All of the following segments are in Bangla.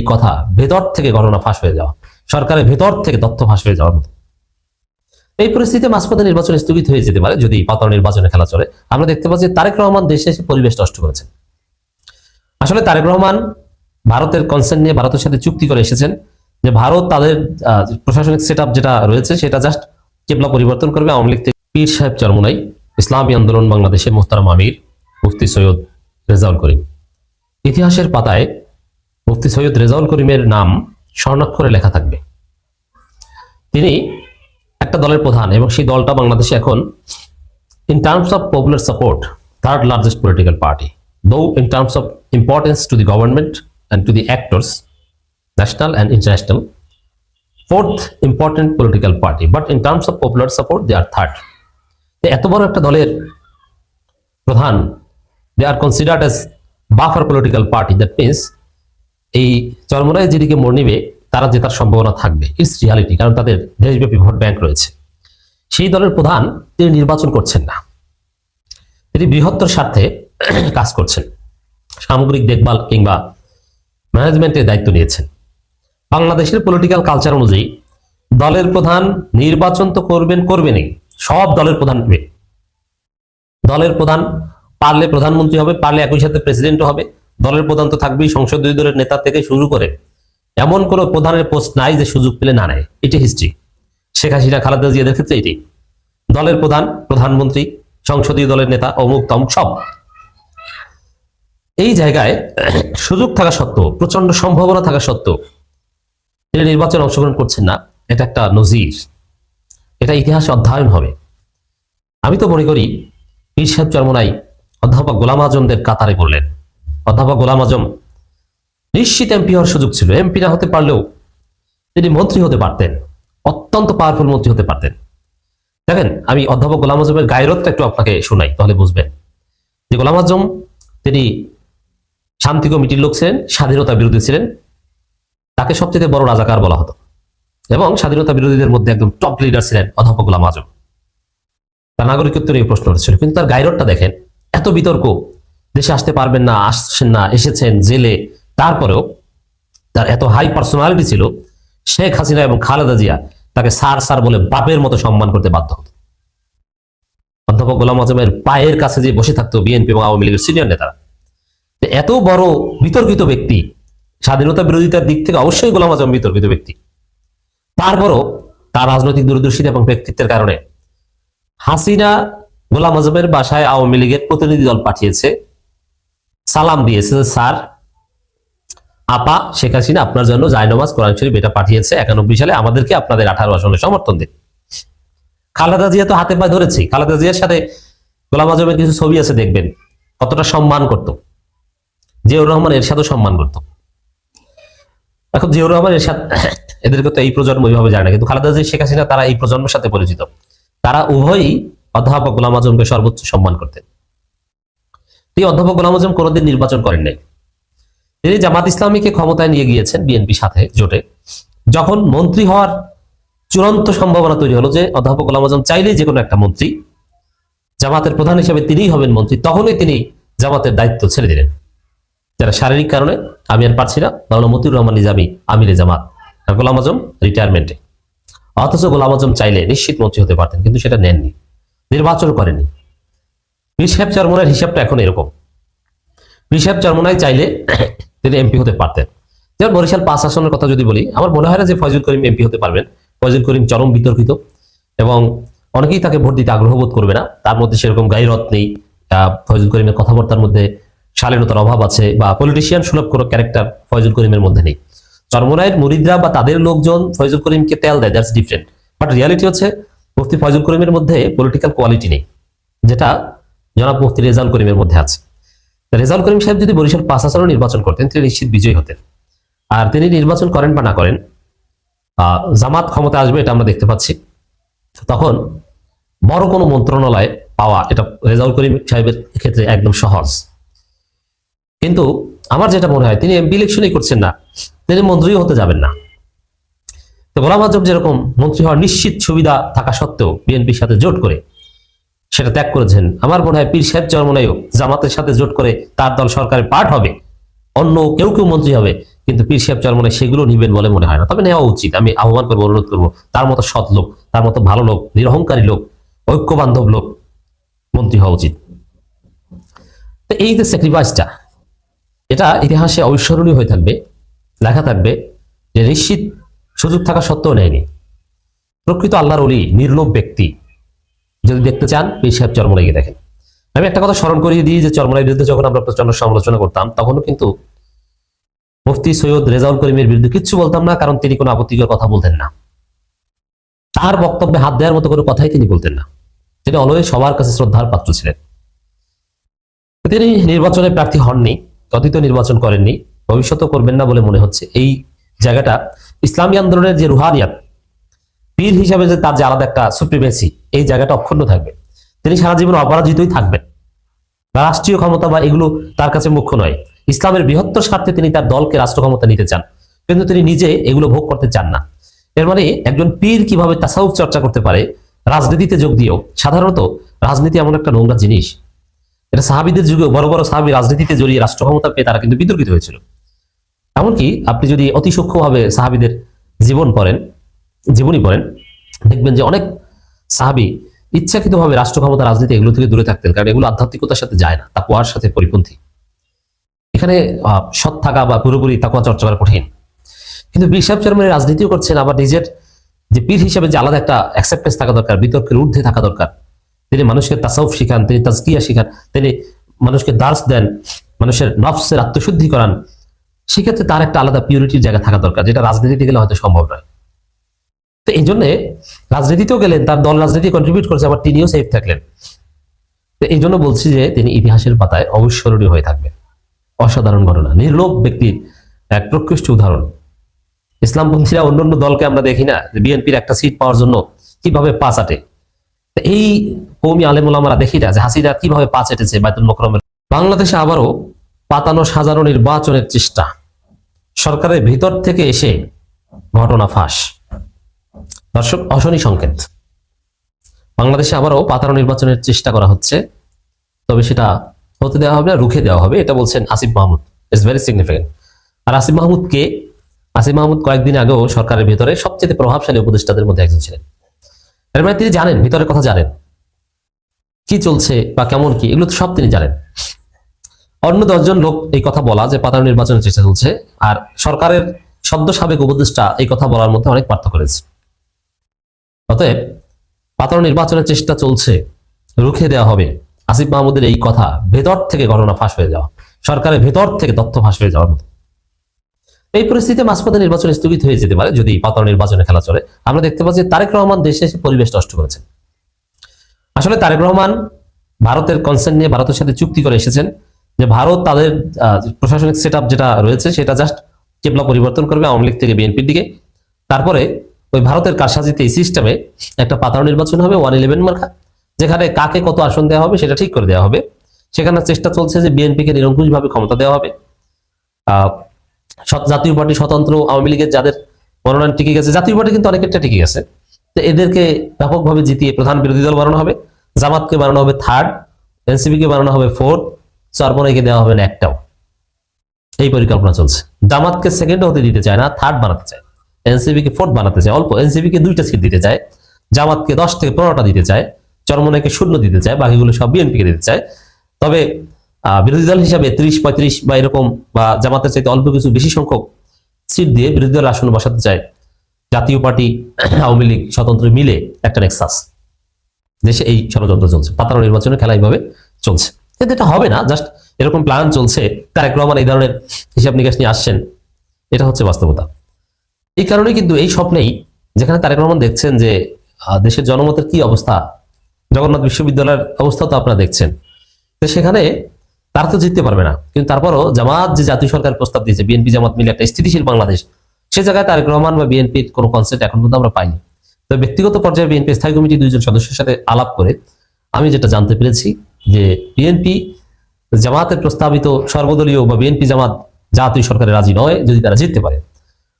এই কথা ভেতর থেকে ঘটনা ফাঁস হয়ে যাওয়া, সরকারের ভেতর থেকে তথ্য ফাঁস হয়ে যাওয়ার মতো। এই পরিস্থিতিতে মাঝপথে নির্বাচন স্থগিত হয়ে যেতে পারে যদি পাতানো নির্বাচনে খেলা চলে। আমরা দেখতে পাচ্ছি তারেক রহমান দেশে এসে পরিবেশ নষ্ট করেছেন। আসলে তারেক রহমান ভারতের কনসেন্ট নিয়ে ভারতের সাথে চুক্তি করে এসেছেন যে ভারত তাদের প্রশাসনিক সেট যেটা রয়েছে সেটা জাস্ট কেবলা পরিবর্তন করবে। আওয়ামী লীগ থেকে পীর সাহেব চরমোনাই, ইসলামী আন্দোলন বাংলাদেশের মোহতারাম আমির মুফতি সৈয়দ রেজাউল করিম। ইতিহাসের পাতায় মুফতি সৈয়দ রেজাউল করিমের নাম স্বর্ণাক্ষরে লেখা থাকবে। তিনি একটা দলের প্রধান এবং সেই দলটা বাংলাদেশে এখন in terms of popular support third largest political party, though in terms of importance to the government and to the actors, national and international, fourth important political party, but in terms of popular support they are third. এত বড় একটা দলের প্রধান, they are considered as buffer political party. That means এই চরমোনাই যেদিকে মোড় নিবে তারা জেতার সম্ভাবনা থাকবে, ইটস রিয়ালিটি, কারণ তাদের দেশব্যাপী ভোট ব্যাংক রয়েছে। সেই দলের প্রধান তিনি নির্বাচন করছেন না, তিনি বৃহত্তর স্বার্থে কাজ করছেন, সামগ্রিক দেখভাল কিংবা ম্যানেজমেন্টের দায়িত্ব নিয়েছেন। বাংলাদেশের পলিটিক্যাল কালচার অনুযায়ী দলের প্রধান নির্বাচন তো করবেনই, সব দলের প্রধান নেবে। দলের প্রধান পারলে প্রধানমন্ত্রী হবে, পারলে একই সাথে প্রেসিডেন্টও হবে। দলের প্রধান তো থাকবেই, সংসদীয় দলের নেতা থেকে শুরু করে এমন কোন প্রধানের পোস্ট নাই যে সুযোগ পেলে না নেয়। এটি হিস্ট্রি। শেখ হাসিনা, খালেদা জিয়াদের ক্ষেত্রে এটি দলের প্রধান, প্রধানমন্ত্রী, সংসদীয় দলের নেতা, অমুক তমুক সব। এই জায়গায় সুযোগ থাকা সত্ত্বেও, প্রচন্ড সম্ভাবনা থাকা সত্ত্বেও তিনি নির্বাচনে অংশগ্রহণ করছেন না, এটা একটা নজির, এটা ইতিহাসে অধ্যয়ন হবে। আমি তো মনে করি পীর সাহেব চরমোনাই অধ্যাপক গোলাম আজমদের কাতারে পড়লেন। অধ্যাপক গোলাম আজম নিশ্চিত এমপি হওয়ার সুযোগ ছিল, এমপি না হতে পারলেও তিনি মন্ত্রী হতে পারতেন, অত্যন্ত পাওয়ারফুল মন্ত্রী হতে পারতেন। দেখেন, আমি অধ্যাপক গোলাম আজমের গায়রতটা একটু আপনাকে শোনাই, তাহলে বুঝবেন যে গোলাম আজম তিনি শান্তি কমিটির লোক ছিলেন, স্বাধীনতা বিরোধী ছিলেন, তাকে সবচেয়ে বড় রাজাকার বলা হতো এবং স্বাধীনতা বিরোধীদের মধ্যে একদম টপ লিডার ছিলেন অধ্যাপক গোলাম আজম। তার নাগরিকত্ব নিয়ে প্রশ্ন উঠেছিল, কিন্তু তার গায়রতটা দেখেন, এত বিতর্ক, দেশে আসতে পারবেন না, আসছেন না, এসেছেন জেলে, তারপরেও তার এত হাই পার্সোনালিটি ছিল, শেখ হাসিনা এবং খালেদা জিয়া তাকে স্যার স্যার বলে বাপের মতো সম্মান করতে বাধ্য হতো। অধ্যাপক গোলাম আজমের পায়ের কাছে যে বসে থাকতো বিএনপি এবং আওয়ামী লীগের সিনিয়র নেতারা। এত বড় বিতর্কিত ব্যক্তি, স্বাধীনতা বিরোধিতার দিক থেকে অবশ্যই গোলাম আজম বিতর্কিত ব্যক্তি, তারপরও তার রাজনৈতিক দূরদর্শিতা এবং ব্যক্তিত্বের কারণে হাসিনা গোলাম আজমের বাসায় আওয়ামী লীগের প্রতিনিধি দল পাঠিয়েছে, সালাম দিয়েছে, স্যার আপা শেখ হাসিনা আপনার জন্য জায়নামাজ কোরআন শরীফ এটা পাঠিয়েছে 91 সালে, আমাদেরকে আপনাদের 18 আসনে সমর্থন দিন। খালেদা জিয়া তো হাতে পায়ে ধরেছি, খালেদা জিয়ার সাথে গোলাম আজমের কিছু ছবি আছে, দেখবেন কতটা সম্মান করত। জিয়াউর রহমান এরশাদও সম্মান করত। এখন জিয়াউর রহমান এরশাদ এদেরকে তো এই প্রজন্ম ওইভাবে যায় না, কিন্তু খালেদা জিয়া, শেখ হাসিনা তারা এই প্রজন্মের সাথে পরিচিত। তারা উভয়ই অধ্যাপক গোলাম আজমকে সর্বোচ্চ সম্মান করতেন। তিনি অধ্যাপক গোলাম আজম কোনোদিন নির্বাচন করেন নাই। তিনি জামাত ইসলামীকে ক্ষমতায় নিয়ে গিয়েছেন বিএনপির সাথে জোটে। যখন মন্ত্রী হওয়ার চূড়ান্ত সম্ভাবনা তৈরি হলো যে অধ্যাপক গোলাম আজম চাইলেই যে কোনো একটা মন্ত্রী, জামাতের প্রধান হিসেবে তিনিই হবেন মন্ত্রী, তখনই তিনি জামাতের দায়িত্ব ছেড়ে দিলেন। যারা শারীরিক কারণে আমি আর পারছি না, মাওলানা মতিউর রহমান নিজামী আমিরে জামাত, আর গোলাম আজম রিটায়ারমেন্টে। অথচ গোলাম আজম চাইলে নিশ্চিত মন্ত্রী হতে পারতেন, কিন্তু সেটা নেননি, নির্বাচন করেননি। পীর সাহেব চরমোনাইয়ের হিসাবটা এখন এরকম, পীর সাহেব চরমোনাই চাইলে তিনি এমপি হতে পারতেন। যেমন বরিশাল 5 আসনের কথা যদি বলি, আমার মনে হয় না যে ফয়জুল করিম এমপি হতে পারবেন। ফয়জুল করিম চরম বিতর্কিত এবং অনেকেই তাকে ভোট দিতে আগ্রহ বোধ করবে না, তার মধ্যে সেরকম গায়রত নেই, ফয়জুল করিমের কথাবার্তার মধ্যে শালীনতার অভাব আছে, বা পলিটিশিয়ান সুলভ কোনো ক্যারেক্টার ফয়জুল করিমের মধ্যে নেই। চরমোনাইয়ের মুরিদরা বা তাদের লোকজন ফয়জুল করিমকে তেল দেয়, দ্যাটস ডিফারেন্ট। বাট রিয়ালিটি হচ্ছে মুফতি ফয়জুল করিমের মধ্যে পলিটিক্যাল কোয়ালিটি নেই, যেটা জনাব মুফতি রেজাউল করিমের মধ্যে আছে। রেজাউল করিম সাহেব যদি বরিশাল 5 আসনে নির্বাচন করতেন, তিনি নিশ্চিত বিজয়ী হতেন। আর তিনি নির্বাচন করেন বা না করেন, জামাত ক্ষমতা আসবে এটা আমরা দেখতে পাচ্ছি, তখন বড় কোনো মন্ত্রণালয় পাওয়া এটা রেজাউল করিম সাহেবের ক্ষেত্রে একদম সহজ। কিন্তু আমার যেটা মনে হয়, তিনি এমপি ইলেকশনই করছেন না, তিনি মন্ত্রীও হতে যাবেন না। তো গোলাম আজম যেরকম মন্ত্রী হওয়ার নিশ্চিত সুবিধা থাকা সত্ত্বেও বিএনপির সাথে জোট করে সেটা ত্যাগ করেছেন, আমার মনে হয় পীর সাহেব চরমোনাইও জামাতের সাথে জোট করে তার দল সরকারের পার্ট হবে, অন্য কেউ কেউ মন্ত্রী হবে, কিন্তু পীর সাহেব চরমনাই সেগুলো নিবেন বলে মনে হয় না। তবে নেওয়া উচিত, আমি আহ্বান করবো, অনুরোধ করবো, তার মতো সৎ লোক, তার মতো ভালো লোক, নিরহংকারী লোক, ঐক্য বান্ধব লোক মন্ত্রী হওয়া উচিত। তো এই যে স্যাক্রিফাইসটা, এটা ইতিহাসে অবিস্মরণীয় হয়ে থাকবে, লেখা থাকবে যে নিশ্চিত সুযোগ থাকা সত্ত্বেও নেয়নি। প্রকৃত আল্লাহর ওলি, নির্লোভ ব্যক্তি যদি দেখতে চান, পীর সাহেব চরমনাইকে দেখেন। আমি একটা কথা স্মরণ করিয়ে দিই যে চরমনাইয়ের বিরুদ্ধে যখন আমরা প্রচন্ড সমালোচনা করতাম, তখনও কিন্তু মুফতি সৈয়দ রেজাউল করিমের বিরুদ্ধে কিচ্ছু বলতাম না, কারণ তিনি কোনো আপত্তিকর কথা বলতেন না। তার বক্তব্যে হাত দেওয়ার মতো কোনো কথাই তিনি বলতেন না। তিনি অলওয়েজ সবার কাছে শ্রদ্ধার পাত্র ছিলেন। তিনি নির্বাচনে প্রার্থী হননি, অতীত নির্বাচন করেননি, ভবিষ্যতেও করবেন না বলে মনে হচ্ছে। এই জায়গাটা ইসলামী আন্দোলনের যে রুহানিয়াত, পীর হিসাবে যে তার যে আলাদা একটা সুপ্রিমেসি, এই জায়গাটা অক্ষুণ্ণ থাকবে। তিনি সারা জীবন অপরাজিতই থাকবেন। রাষ্ট্রীয় ক্ষমতা বা এগুলো তার কাছে মুখ্য নয়। ইসলামের বৃহত্তর স্বার্থে তিনি তার দলকে রাষ্ট্র ক্ষমতা নিতে চান, কিন্তু তিনি নিজে এগুলো ভোগ করতে চান না। এর মানে একজন পীর কিভাবে তাসাউফ চর্চা করতে পারে রাজনীতিতে যোগ দিয়েও। সাধারণত রাজনীতি এমন একটা নোংরা জিনিস, এটা সাহাবীদের যুগে বড় বড় সাহাবী রাজনীতিতে জড়িয়ে রাষ্ট্র ক্ষমতা পেয়ে তারা কিন্তু বিতর্কিত হয়েছিল। এমনকি আপনি যদি অতি সূক্ষ্মভাবে সাহাবীদের জীবনী পড়েন, দেখবেন যে অনেক সাহাবী ইচ্ছাকৃতভাবে রাষ্ট্র ক্ষমতা, রাজনীতি এগুলো থেকে দূরে থাকতেন, কারণ এগুলো আধ্যাত্মিকতার সাথে যায় না, তাকওয়ার সাথে পরিপন্থী। এখানে সৎ থাকা বা পুরোপুরি তাকওয়া চর্চা করা কঠিন। কিন্তু পীর সাহেব চরমনাই রাজনীতিও করছেন, আবার নিজের যে পীর হিসেবে যে আলাদা একটা অ্যাকসেপ্টেন্স থাকা দরকার, বিতর্কের ঊর্ধ্বে থাকা দরকার। তিনি মানুষকে তাসাউফ শিখান, তিনি তাজকিয়া শিখান, তিনি মানুষকে দার্স দেন, মানুষের নফসের আত্মশুদ্ধি করান। সেক্ষেত্রে তার একটা আলাদা পিউরিটির জায়গা থাকা দরকার, যেটা রাজনীতিতে গেলে হয়তো সম্ভব নয়। তো এই জন্য রাজনীতিতেও গেলেন, তার দল রাজনীতি কন্ট্রিবিউট করছে, আবার তিনিও সেফ থাকলেন। তো এই জন্য বলছি যে তিনি ইতিহাসের পাতায় অবিস্মরণীয় হয়ে থাকবেন। অসাধারণ ঘটনা, নির্লোভ ব্যক্তির এক প্রকৃষ্ট উদাহরণ। ইসলামপন্থীরা অন্যান্য দলকে আমরা দেখি না যে বিএনপির একটা সিট পাওয়ার জন্য কিভাবে পা চাটে, এই কওমি আলেম ওলামারা দেখি না যে হাসিনা কিভাবে পা চেটেছে বায়তুল মোকররমের। বাংলাদেশে আবারও পাতানো সাজানো নির্বাচনের চেষ্টা, সরকারের ভিতর থেকে এসে ঘটনা ফাঁস। দর্শক, অশনি সংকেত। বাংলাদেশে আবারও পাতানো নির্বাচনের চেষ্টা করা হচ্ছে, তবে সেটা হতে দেওয়া হবে না, রুখে দেওয়া হবে, এটা বলছেন Asif Mahmud. It's very significant. আর আসিফ মাহমুদ কয়েকদিন আগেও সরকারের ভিতরে সবচেয়ে প্রভাবশালী উপদেষ্টাদের মধ্যে একজন ছিলেন। এর মানে তিনি জানেন, ভিতরের কথা জানেন, কি চলছে বা কেমন কি, এগুলো তো সব তিনি জানেন। অন্য 10 জন লোক এই কথা বলা যে পাতানো নির্বাচনের চেষ্টা চলছে, আর সরকারের সদ্য সাবেক উপদেষ্টা এই কথা বলার মধ্যে অনেক পার্থক্য রয়েছে। অতএব পাতানো নির্বাচনের চেষ্টা চলছে, রুখে দেওয়া হবে, আসিফ মাহমুদের এই কথা ভেতর থেকে ঘটনা ফাঁস হয়ে যাওয়া, সরকারের ভেতর থেকে তথ্য ফাঁস হয়ে যাওয়ার মতো। এই পরিস্থিতিতে মাঝপথে নির্বাচন স্থগিত হয়ে যেতে পারে যদি পাতানো নির্বাচনে খেলা চলে। আমরা দেখতে পাচ্ছি তারেক রহমান দেশে এসে পরিবেশ নষ্ট করেছেন। আসলে তারেক রহমান ভারতের কনসেন্ট নিয়ে ভারতের সাথে চুক্তি করে এসেছেন যে ভারত তাদের প্রশাসনিক সেট যেটা রয়েছে সেটা জাস্ট কেবলা পরিবর্তন করবে আওয়ামী লীগ থেকে বিএনপির দিকে। তারপরে ওই ভারতের কারসাজিতে এই সিস্টেমে একটা পাতানো নির্বাচন হবে 111 মার্কা, যেখানে কাকে কত আসন দেওয়া হবে সেটা ঠিক করে দেওয়া হবে। সেখানে চেষ্টা চলছে যে বিএনপিকে নিরঙ্কুশভাবে ক্ষমতা দেওয়া হবে। জাতীয় পার্টি স্বতন্ত্র, আওয়ামী লীগের যাদের মনোনয়ন টিকে গেছে, জাতীয় পার্টি কিন্তু অনেকটা টিকে গেছে, তো এদেরকে ব্যাপকভাবে জিতিয়ে প্রধান বিরোধী দল বানানো হবে। জামাতকে বানানো হবে 3rd, এনসিপি কে বানানো হবে 4th, চরমনাইকে দেওয়া হবে না একটাও। এই পরিকল্পনা চলছে। জামাতকে 2nd হতে দিতে চায় না, 3rd বানাতে চায়। এনসিপি কে 4th বানাতে চায়, অল্প। এনসিপি কে 2টা সিট দিতে চায়, জামাতকে 10 থেকে 15টা দিতে চায়, চরমনাইকে 0 দিতে চায়, বাকিগুলো সব বিএনপি কে দিতে চায়। তবে বিরোধী দল হিসাবে 30-35 বা এরকম, বা জামাতের চাইতে অল্প কিছু বেশি সংখ্যক সিট দিয়ে বিরোধী দল আসন বসাতে চায় জাতীয় পার্টি, আওয়ামী লীগ, স্বতন্ত্র মিলে একটা নেক্সাস। দেশে এই ষড়যন্ত্র চলছে, পাতানো নির্বাচনের খেলা এইভাবে চলছে। কিন্তু এটা হবে না, জাস্ট এরকম প্ল্যান চলছে। তারেক রহমান এই ধরনের হিসাব নিকাশ নিয়ে আসছেন, এটা হচ্ছে বাস্তবতা। এই কারণে কিন্তু এই স্বপ্নেই, যেখানে তারেক রহমান দেখছেন যে দেশের জনমতের কি অবস্থা, জগন্নাথ বিশ্ববিদ্যালয়ের অবস্থা তো আপনারা দেখছেন, তো সেখানে তারা তো জিততে পারবে না। কিন্তু তারপরও জামাত যে জাতীয় সরকার প্রস্তাব দিয়েছে, বিএনপি জামাত মিলে একটা স্থিতিশীল বাংলাদেশ, সে জায়গায় তারেক রহমান বা বিএনপির কোনো কনসেপ্ট এখন পর্যন্ত আমরা পাইনি। তো ব্যক্তিগত পর্যায়ে বিএনপি স্থায়ী কমিটি 2 জন সদস্যের সাথে আলাপ করে আমি যেটা জানতে পেরেছি যে বিএনপি জামাতের প্রস্তাবিত সর্বদলীয় বা বিএনপি জামাত জাতীয় সরকারে রাজি নয় যদি তারা জিততে পারে।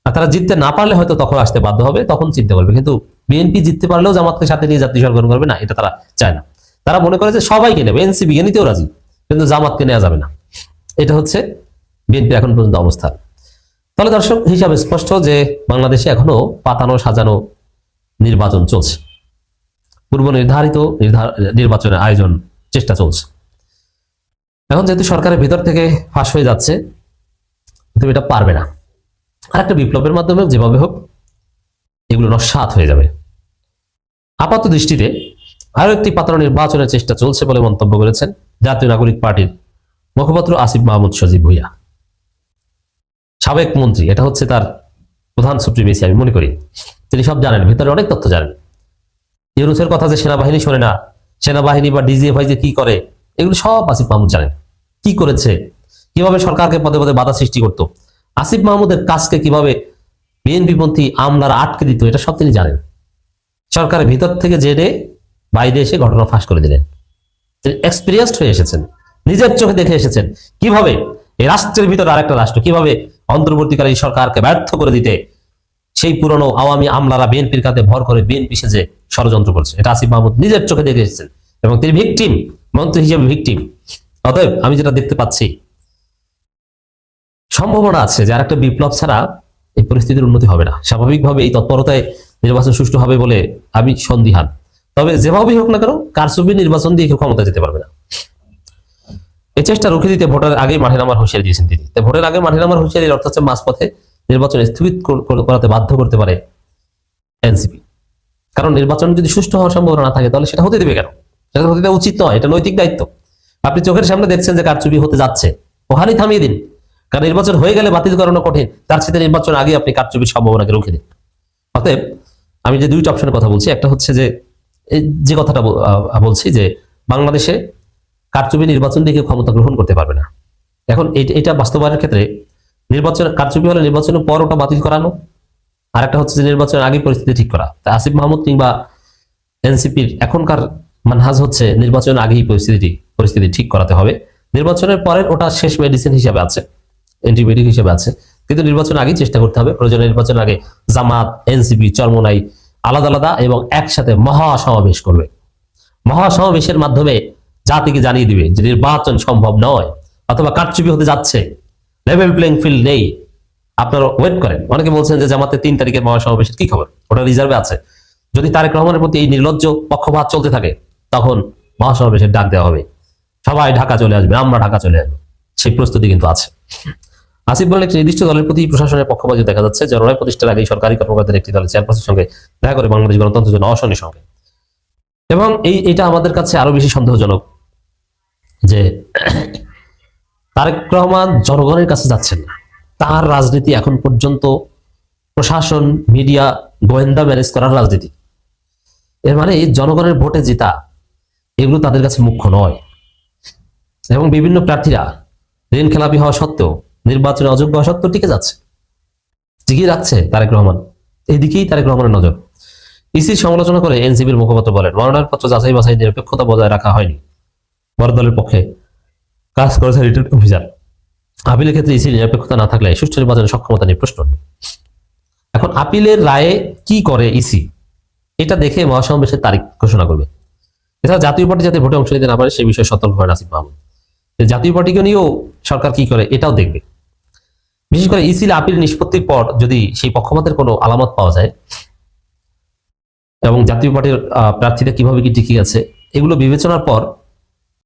আর তারা জিততে না পারলে হয়তো তখন আসতে বাধ্য হবে, তখন চিন্তা করবে। কিন্তু বিএনপি জিততে পারলেও জামাতকে সাথে নিয়ে জাতীয় সরকার করবে না, এটা তারা চায় না। তারা মনে করে যে সবাইকে নেবে, এনসিপি কে নিতেও রাজি, কিন্তু জামাতকে নেওয়া যাবে না। এটা হচ্ছে বিএনপি এখন পর্যন্ত অবস্থা। তাহলে দর্শক হিসাবে স্পষ্ট যে বাংলাদেশে এখনো পাতানো সাজানো নির্বাচন চলছে, পূর্ব নির্ধারিত নির্বাচনের আয়োজন চেষ্টা চলছে। এখন যেহেতু সরকারের ভিতর থেকে ফাঁস হয়ে যাচ্ছে, তুমি এটা পারবে না, আর একটা বিপ্লবের মাধ্যমে যেভাবে হোক এগুলো নস্যাৎ হয়ে যাবে। আপাত দৃষ্টিতে আরো একটি পাতানো নির্বাচনের চেষ্টা চলছে বলে মন্তব্য করেছেন জাতীয় নাগরিক পার্টির মুখপাত্র আসিফ মাহমুদ সজীব ভুঁইয়া, সাবেক মন্ত্রী। এটা হচ্ছে তার প্রধান সুপ্রিমেসি, আমি মনে করি তিনি সব জানেন, ভিতরে অনেক তথ্য জানেন। ইউনূসের কথা যে সেনাবাহিনী শোনে না, সেনাবাহিনী বা ডিজিএফআই যে কি করে, এগুলো সব আসিফ মাহমুদ জানেন। কি করেছে, কিভাবে সরকারকে পদে পদে বাধা সৃষ্টি করতো, আসিফ মাহমুদের কাজকে কিভাবে বিএনপিপন্থী আমলারা আটকে দিত, এটা সব তিনি জানেন। সরকারের ভিতর থেকে জেনে বাইরে এসে ঘটনা ফাঁস করে দিলেন। তিনি এক্সপিরিয়েন্সড হয়ে এসেছেন, নিজের চোখে দেখে এসেছেন কিভাবে এই রাষ্ট্রের ভিতরে আরেকটা রাষ্ট্র কিভাবে অন্তর্বর্তীকালীন সরকারকে ব্যর্থ করে দিতে সেই পুরনো আওয়ামী আমলারা বিএনপির কাছে ভর করে বিএনপি সেজে ষড়যন্ত্র করছে। এটা আসিফ মাহমুদ নিজের চোখে দেখে এসেছেন এবং তিনি ভিকটিম, মন্ত্রী হিসেবে ভিকটিম। অতএব আমি যেটা দেখতে পাচ্ছি, সম্ভাবনা আছে যে আরেকটা বিপ্লব ছাড়া এই পরিস্থিতির উন্নতি হবে না। স্বাভাবিকভাবে এই তৎপরতায় নির্বাচন সুষ্ঠু হবে বলে আমি সন্দিহান। তবে যেভাবেই হোক না কেন কারচুপি নির্বাচন দিয়ে কেউ ক্ষমতা যেতে পারবে না। এই চেষ্টা রুখে দিতে ভোটের আগে মাঠে নামার হুঁশিয়ারি দিয়েছেন তিনি। ভোটের আগে মাঠে নামার হুঁশিয়ারির অর্থ হচ্ছে মাঝপথে নির্বাচন স্থগিত করাতে বাধ্য করতে পারে এনসিপি। কারণ নির্বাচন যদি সুষ্ঠু হওয়ার সম্ভাবনা না থাকে তাহলে সেটা হতে দেবে কেন? সেটা হতে দেওয়া উচিত নয়, এটা নৈতিক দায়িত্ব। আপনি চোখের সামনে দেখছেন যে কারচুপি হতে যাচ্ছে, ওখানেই থামিয়ে দিন। কারণ নির্বাচন হয়ে গেলে বাতিল করানো কঠিন, তার সাথে নির্বাচন আগে আপনি কারচুপির সম্ভাবনাকে রুখে দিন। অতএব আমি যে দুইটা অপশনের কথা বলছি, একটা হচ্ছে যে কথাটা বলছি যে বাংলাদেশে কারচুপি নির্বাচন দিয়ে কেউ ক্ষমতা গ্রহণ করতে পারবে না। এখন এটা বাস্তবায়নের ক্ষেত্রে নির্বাচন কারচুপি হলে নির্বাচনের পর ওটা বাতিল করানো, আর একটা হচ্ছে যে নির্বাচনের আগে পরিস্থিতি ঠিক করা। আসিফ মাহমুদ কিংবা এনসিপির এখনকার মানহাজ হচ্ছে নির্বাচনের আগেই পরিস্থিতি ঠিক করাতে হবে। নির্বাচনের পরের ওটা শেষ মেডিসিন হিসেবে আছে, অ্যান্টিবায়োটিক হিসেবে আছে, কিন্তু নির্বাচন আগেই চেষ্টা করতে হবে। প্রয়োজনে নির্বাচনের আগে জামাত, এনসিপি, চরমোনাই আলাদা আলাদা এবং একসাথে মহাসমাবেশ করবে। মহাসমাবেশের মাধ্যমে জাতিকে জানিয়ে দিবে যে নির্বাচন সম্ভব নয় অথবা কারচুপি হতে যাচ্ছে, লেভেল প্লেইং ফিল্ড নেই, আপনারা ওয়েট করেন। অনেকে বলছেন যে জামাতে 3 তারিখের মহাসমাবেশের কি খবর, ওটা রিজার্ভে আছে। যদি তারেক রহমানের প্রতি এই নির্লজ্জ পক্ষপাত চলতে থাকে তখন মহাসমাবেশের ডাক দেওয়া হবে, সবাই ঢাকা চলে আসবে, আমরা ঢাকা চলে আসবো, সেই প্রস্তুতি কিন্তু আছে। আসিফ বলেন একটি নির্দিষ্ট দলের প্রতি প্রশাসনের পক্ষপাতী দেখা যাচ্ছে। জনরায় প্রতিষ্ঠার আগে সরকারি কর্মকর্তাদের একটি দলের চেয়ারপারসনের সঙ্গে দেখা করে বাংলাদেশ গণতন্ত্রের জন্য অসহনীয় সঙ্গে, এবং এটা আমাদের কাছে আরো বেশি সন্দেহজনক যে তারেক রহমান জনগণের কাছে যাচ্ছেন না। তার রাজনীতি এখন পর্যন্ত প্রশাসন, মিডিয়া, গোয়েন্দা ম্যানেজ করার রাজনীতি। এর মানে জনগণের ভোটে জেতা এগুলো তাদের কাছে মুখ্য নয়। এবং বিভিন্ন প্রার্থীরা ঋণ খেলাপি হওয়া সত্ত্বেও, নির্বাচনে অযোগ্য হওয়া সত্ত্বেও টিকে যাচ্ছে, টিকিয়ে রাখছে তারেক রহমান। এইদিকেই তারেক রহমানের নজর। ইসির সমালোচনা করে এনসিপির মুখপাত্র বলেন, মনোনয়নপত্র যাচাই বাছাই নিরপেক্ষতা বজায় রাখা হয়নি, বড় দলের পক্ষে কাজ করেছে রিটার্ন অফিসার। আপিলের ক্ষেত্রে ইসির নিরপেক্ষতা না থাকলে সুষ্ঠু নির্বাচনের সক্ষমতা নিয়ে প্রশ্ন। এখন আপিলের রায়ে কি করে ইসি, এটা দেখে মহাসমাবেশের তারিখ ঘোষণা করবে। এছাড়া জাতীয় পার্টি যাতে ভোটে অংশ নিতে না পারে সে বিষয়ে সতর্ক হয় আসিফ মাহমুদ। জাতীয় পার্টিকে নিয়েও সরকার কি করে এটাও দেখবে। বিশেষ করে ইসির আপিল নিষ্পত্তির পর যদি সেই পক্ষপাতের কোনো আলামত পাওয়া যায় এবং জাতীয় পার্টির প্রার্থীরা কিভাবে কি টিকে আছে, এগুলো বিবেচনার পর